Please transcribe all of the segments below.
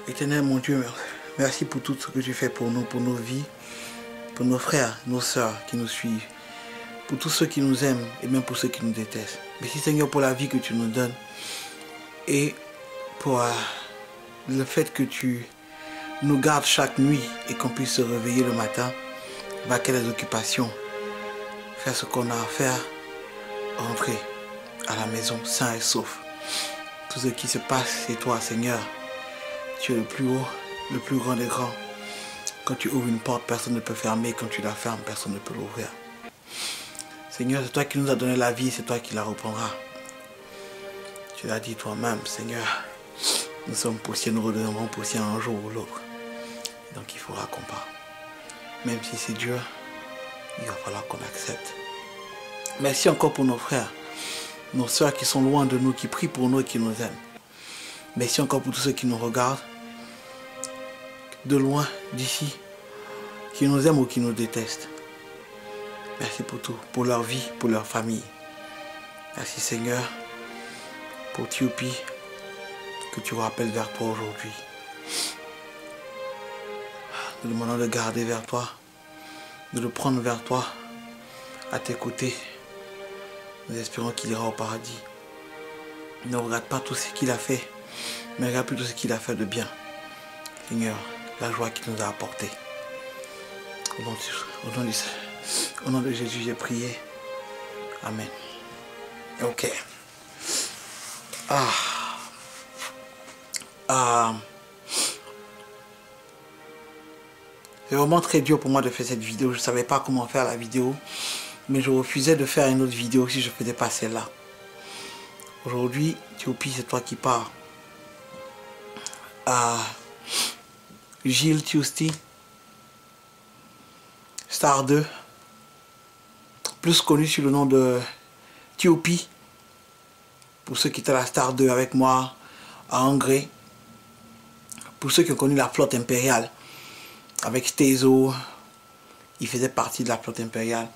Éternel mon Dieu, merci pour tout ce que tu fais pour nous, pour nos vies, pour nos frères, nos sœurs qui nous suivent, pour tous ceux qui nous aiment et même pour ceux qui nous détestent. Merci Seigneur pour la vie que tu nous donnes et pour le fait que tu nous gardes chaque nuit et qu'on puisse se réveiller le matin, vaquer les occupations, faire ce qu'on a à faire, rentrer à la maison sain et sauf. Tout ce qui se passe, c'est toi Seigneur. Tu es le plus haut, le plus grand des grands. Quand tu ouvres une porte, personne ne peut fermer. Quand tu la fermes, personne ne peut l'ouvrir. Seigneur, c'est toi qui nous as donné la vie, c'est toi qui la reprendras. Tu l'as dit toi-même, Seigneur. Nous sommes poussière, nous redeviendrons poussière un jour ou l'autre. Donc il faudra qu'on parte. Même si c'est dur, il va falloir qu'on accepte. Merci encore pour nos frères, nos soeurs qui sont loin de nous, qui prient pour nous et qui nous aiment. Merci encore pour tous ceux qui nous regardent, de loin, d'ici, qui nous aiment ou qui nous détestent. Merci pour tout, pour leur vie, pour leur famille. Merci Seigneur, pour Tiopi, que tu rappelles vers toi aujourd'hui. Nous demandons de garder vers toi, de le prendre vers toi, à tes côtés. Nous espérons qu'il ira au paradis. Ne regarde pas tout ce qu'il a fait, mais regarde plutôt ce qu'il a fait de bien. Seigneur, la joie qu'il nous a apportée. Au nom de Jésus, j'ai prié. Amen. Ok. C'est vraiment très dur pour moi de faire cette vidéo. Je ne savais pas comment faire la vidéo. Mais je refusais de faire une autre vidéo si je ne faisais pas celle-là. Aujourd'hui, Tiopi, c'est toi qui pars. Gilles Tusti, Star 2, plus connu sous le nom de Tiopi, pour ceux qui étaient à la Star 2 avec moi à Angers, pour ceux qui ont connu la flotte impériale avec Stezo, il faisait partie de la flotte impériale,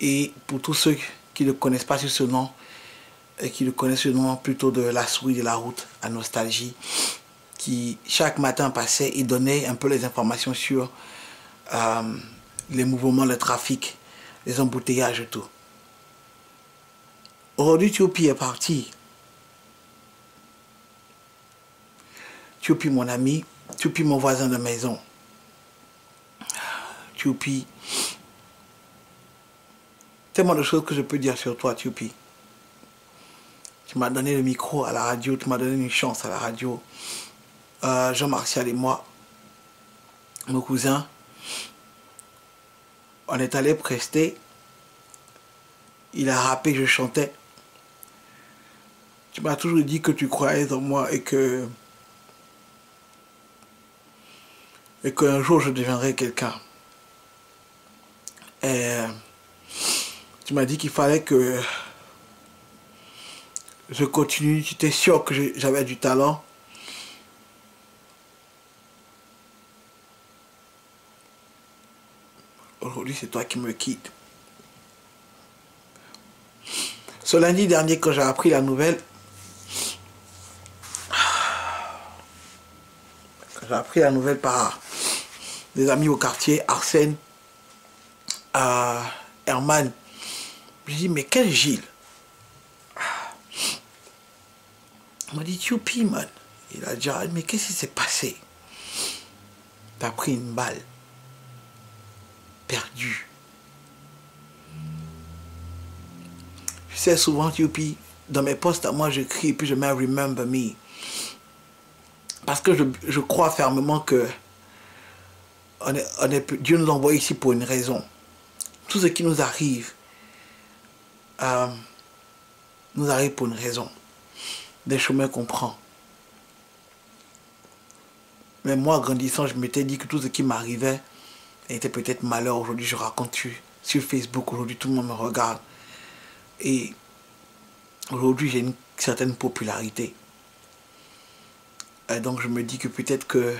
et pour tous ceux qui ne connaissent pas sur ce nom, et qui le connaissent sous le nom plutôt de la souris de la route à Nostalgie, qui chaque matin passait et donnait un peu les informations sur les mouvements, le trafic, les embouteillages et tout. Aujourd'hui, Tiopi est parti. Tiopi, mon ami, Tiopi, mon voisin de maison. Tiopi, tellement de choses que je peux dire sur toi, Tiopi. Tu m'as donné le micro à la radio, tu m'as donné une chance à la radio. Jean-Martial et moi, mon cousin, on est allé prester. Il a rappé, je chantais. Tu m'as toujours dit que tu croyais en moi et que un jour je deviendrai quelqu'un. Et tu m'as dit qu'il fallait que je continue. Tu étais sûr que j'avais du talent. Aujourd'hui, c'est toi qui me quittes. Ce lundi dernier, quand j'ai appris la nouvelle, par des amis au quartier, Arsène, Herman, je dis, mais quel Gilles? Il m'a dit, Tiopi, man. Il a dit, mais qu'est-ce qui s'est passé? T'as pris une balle. Perdu. Je sais souvent, Tiopi, dans mes posts à moi, j'écris et puis je mets Remember Me. Parce que je crois fermement que Dieu nous envoie ici pour une raison. Tout ce qui nous arrive pour une raison. Des chemins qu'on prend. Mais moi, grandissant, je m'étais dit que tout ce qui m'arrivait était peut-être malheur. Aujourd'hui, je raconte sur Facebook. Aujourd'hui, tout le monde me regarde. Et aujourd'hui, j'ai une certaine popularité. Et donc, je me dis que peut-être que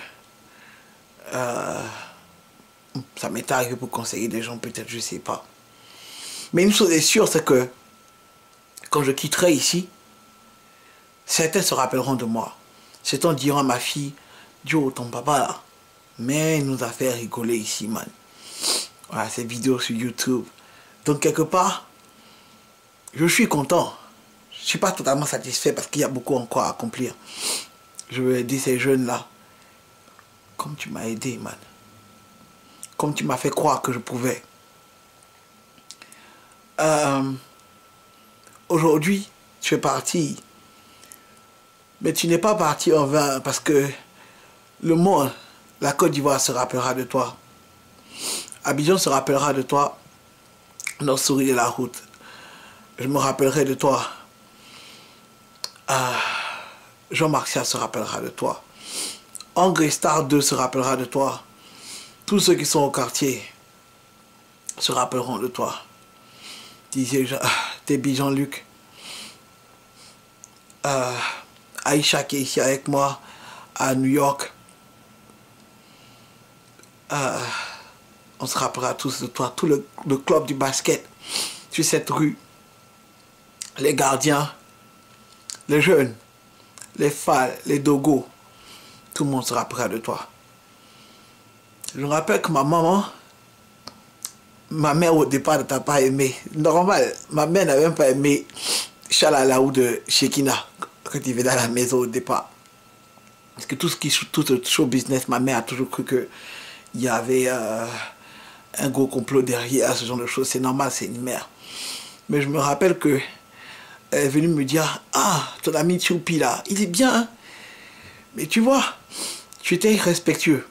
ça m'est arrivé pour conseiller des gens, peut-être, je ne sais pas. Mais une chose est sûre, c'est que quand je quitterai ici, certains se rappelleront de moi. Certains diront à ma fille, Joe, ton papa là, mais il nous a fait rigoler ici, man. Voilà, ces vidéos sur YouTube. Donc, quelque part, je suis content. Je ne suis pas totalement satisfait parce qu'il y a beaucoup encore à accomplir. Je veux aider ces jeunes-là. Comme tu m'as aidé, man. Comme tu m'as fait croire que je pouvais. Aujourd'hui, tu es parti. Mais tu n'es pas parti en vain parce que le monde, la Côte d'Ivoire se rappellera de toi. Abidjan se rappellera de toi. Notre souris de la route. Je me rappellerai de toi. Jean Martial se rappellera de toi. Angry Star 2 se rappellera de toi. Tous ceux qui sont au quartier se rappelleront de toi. Déby Jean-Luc. Aïcha qui est ici avec moi à New York. On se rappellera tous de toi. Tout le club du basket sur cette rue. Les gardiens, les jeunes, les Fall, les Dogo. Tout le monde se rappellera de toi. Je me rappelle que ma maman, ma mère au départ ne t'a pas aimé. Normal, ma mère n'avait même pas aimé Chalalaou de Shekina quand il venait à la maison au départ. Parce que tout le show business, ma mère a toujours cru qu'il y avait un gros complot derrière, ce genre de choses. C'est normal, c'est une mère. Mais je me rappelle que elle est venue me dire, ah, ton ami Tchoupi là, il est bien, hein? Mais tu vois, tu étais respectueux.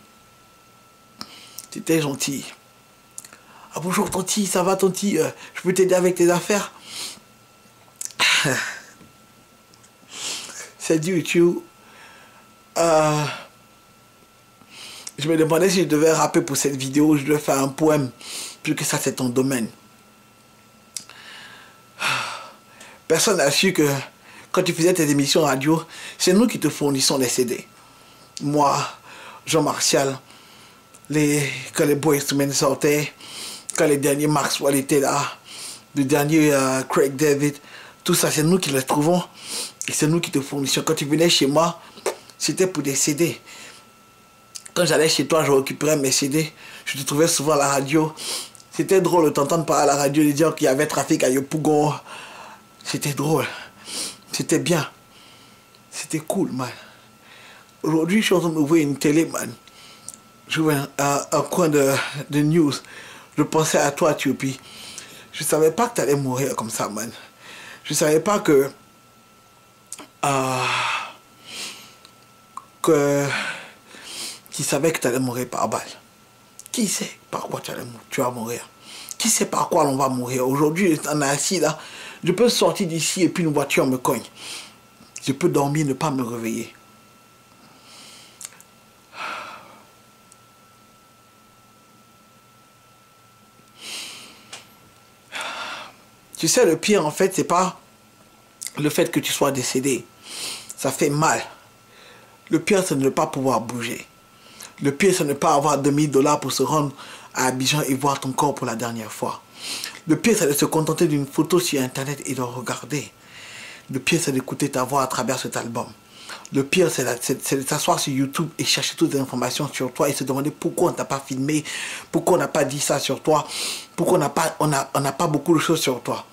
Tu étais gentil. Ah bonjour Tanti, ça va Tanti, je peux t'aider avec tes affaires? C'est du YouTube. Je me demandais si je devais rapper pour cette vidéo, je devais faire un poème, puisque ça c'est ton domaine. Personne n'a su que quand tu faisais tes émissions radio, c'est nous qui te fournissons les CD. Moi, Jean Martial, quand les Boys to Men sortaient, quand les derniers Maxwell étaient là, le dernier Craig David, tout ça, c'est nous qui les trouvons et c'est nous qui te fournissions. Quand tu venais chez moi, c'était pour des CD. Quand j'allais chez toi, je récupérais mes CD, je te trouvais souvent à la radio. C'était drôle de t'entendre parler à la radio et dire qu'il y avait trafic à Yopougon. C'était drôle. C'était bien. C'était cool, man. Aujourd'hui, je suis en train d'ouvrir une télé, man. Je vois un coin de news. Je pensais à toi, Tchoupi. Je ne savais pas que tu allais mourir comme ça, man. Je ne savais pas que qui savait que tu allais mourir par balle. Qui sait par quoi tu vas mourir? Qui sait par quoi l'on va mourir? Aujourd'hui, on est assis là. Je peux sortir d'ici et puis une voiture me cogne. Je peux dormir, ne pas me réveiller. Tu sais, le pire, en fait, c'est pas le fait que tu sois décédé. Ça fait mal. Le pire, c'est de ne pas pouvoir bouger. Le pire, c'est de ne pas avoir 2000 $ pour se rendre à Abidjan et voir ton corps pour la dernière fois. Le pire, c'est de se contenter d'une photo sur Internet et de regarder. Le pire, c'est d'écouter ta voix à travers cet album. Le pire, c'est de s'asseoir sur YouTube et chercher toutes les informations sur toi et se demander pourquoi on t'a pas filmé, pourquoi on n'a pas dit ça sur toi, pourquoi on n'a pas beaucoup de choses sur toi.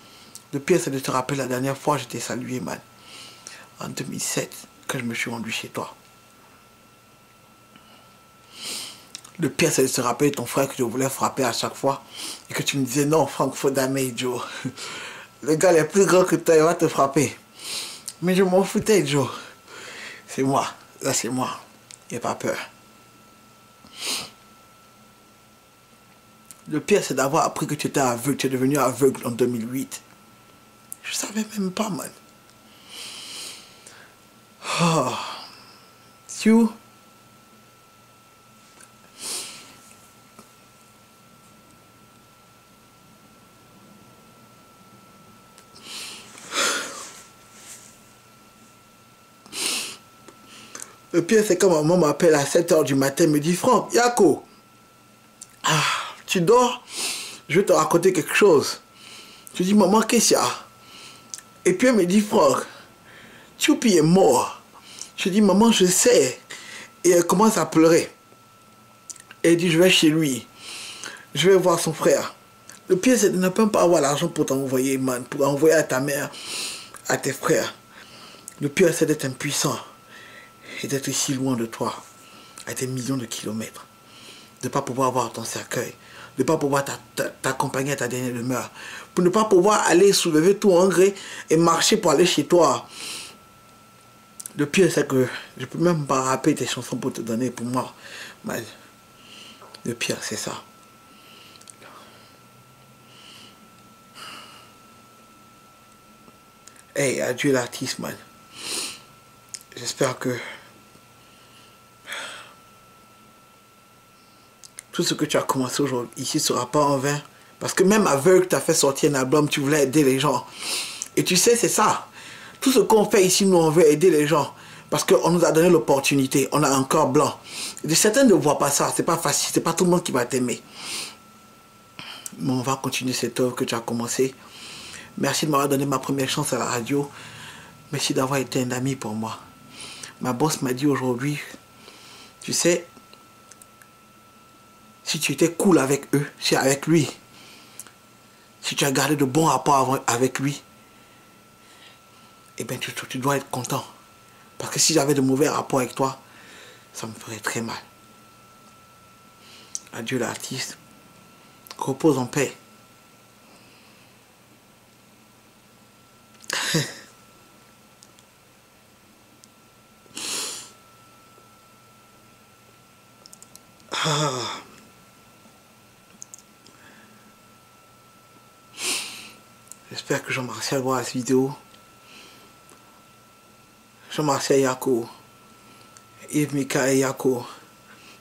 Le pire, c'est de te rappeler la dernière fois, je t'ai salué, man. En 2007, quand je me suis rendu chez toi. Le pire, c'est de se rappeler ton frère que je voulais frapper à chaque fois. Et que tu me disais, non, Franck, faut damer, Joe. Le gars, il est plus grand que toi, il va te frapper. Mais je m'en foutais, Joe. C'est moi. Là, c'est moi. Il n'y a pas peur. Le pire, c'est d'avoir appris que tu étais aveugle. Tu es devenu aveugle en 2008. Je savais même pas, man. Oh. Tu... Le pire, c'est quand maman m'appelle à 7 h du matin, me dit, Franck, Yako, tu dors? Je vais te raconter quelque chose. Je dis, maman, qu'est-ce qu'il y a? Et puis elle me dit, Franck, Tchoupi est mort. Je dis, maman, je sais. Et elle commence à pleurer. Et elle dit, je vais chez lui. Je vais voir son frère. Le pire, c'est de ne pas avoir l'argent pour t'envoyer, man. Pour envoyer à ta mère, à tes frères. Le pire, c'est d'être impuissant. Et d'être si loin de toi. À des millions de kilomètres. De ne pas pouvoir avoir ton cercueil. De ne pas pouvoir t'accompagner à ta dernière demeure. Pour ne pas pouvoir aller soulever tout engrais et marcher pour aller chez toi. Le pire, c'est que je ne peux même pas rappeler tes chansons pour te donner pour moi. Mais le pire, c'est ça. Hey, adieu l'artiste, man. J'espère que tout ce que tu as commencé aujourd'hui ici ne sera pas en vain. Parce que même aveugle, tu as fait sortir un album, tu voulais aider les gens. Et tu sais, c'est ça. Tout ce qu'on fait ici, nous, on veut aider les gens. Parce qu'on nous a donné l'opportunité. On a un corps blanc. Et certains ne voient pas ça. C'est pas facile. C'est pas tout le monde qui va t'aimer. Mais on va continuer cette œuvre que tu as commencé. Merci de m'avoir donné ma première chance à la radio. Merci d'avoir été un ami pour moi. Ma boss m'a dit aujourd'hui, tu sais, si tu étais cool avec eux, si avec lui, si tu as gardé de bons rapports avec lui, eh bien tu dois être content. Parce que si j'avais de mauvais rapports avec toi, ça me ferait très mal. Adieu l'artiste. Repose en paix. J'espère que Jean-Martial voit cette vidéo. Jean-Martial Yako, Yves Mika et Yako,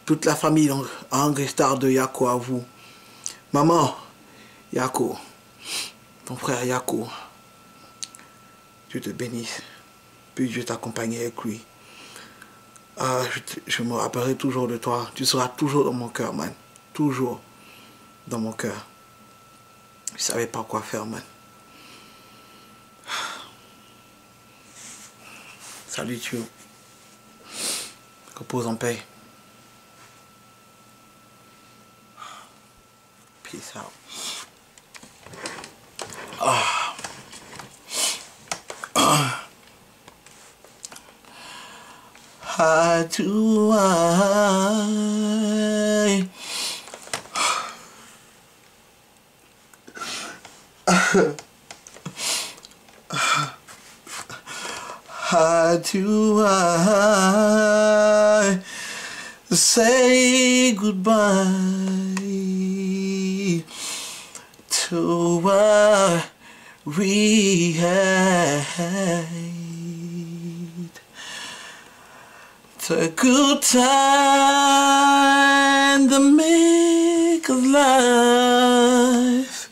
toute la famille Angry Star de Yako à vous. Maman, Yako, ton frère Yako, Dieu te bénisse, puis Dieu t'accompagne avec lui. Je me rappellerai toujours de toi, tu seras toujours dans mon cœur, man, toujours dans mon cœur. Je savais pas quoi faire, man. Salut, tu. Repose en paix. Peace out. How do I how do I say goodbye to what we had? The good time, the make of life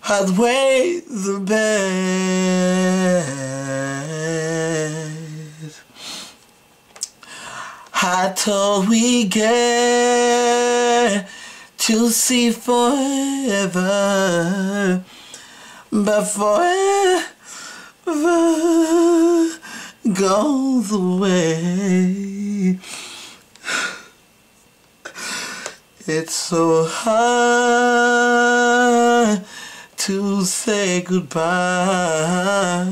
outweigh the bad. I thought we get to see forever, but forever goes away. It's so hard to say goodbye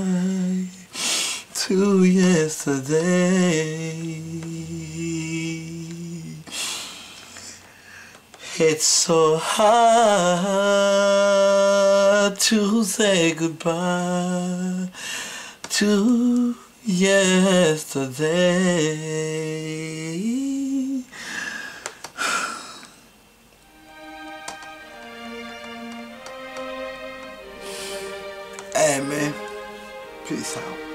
to yesterday. It's so hard to say goodbye to yesterday. Hey man, peace out.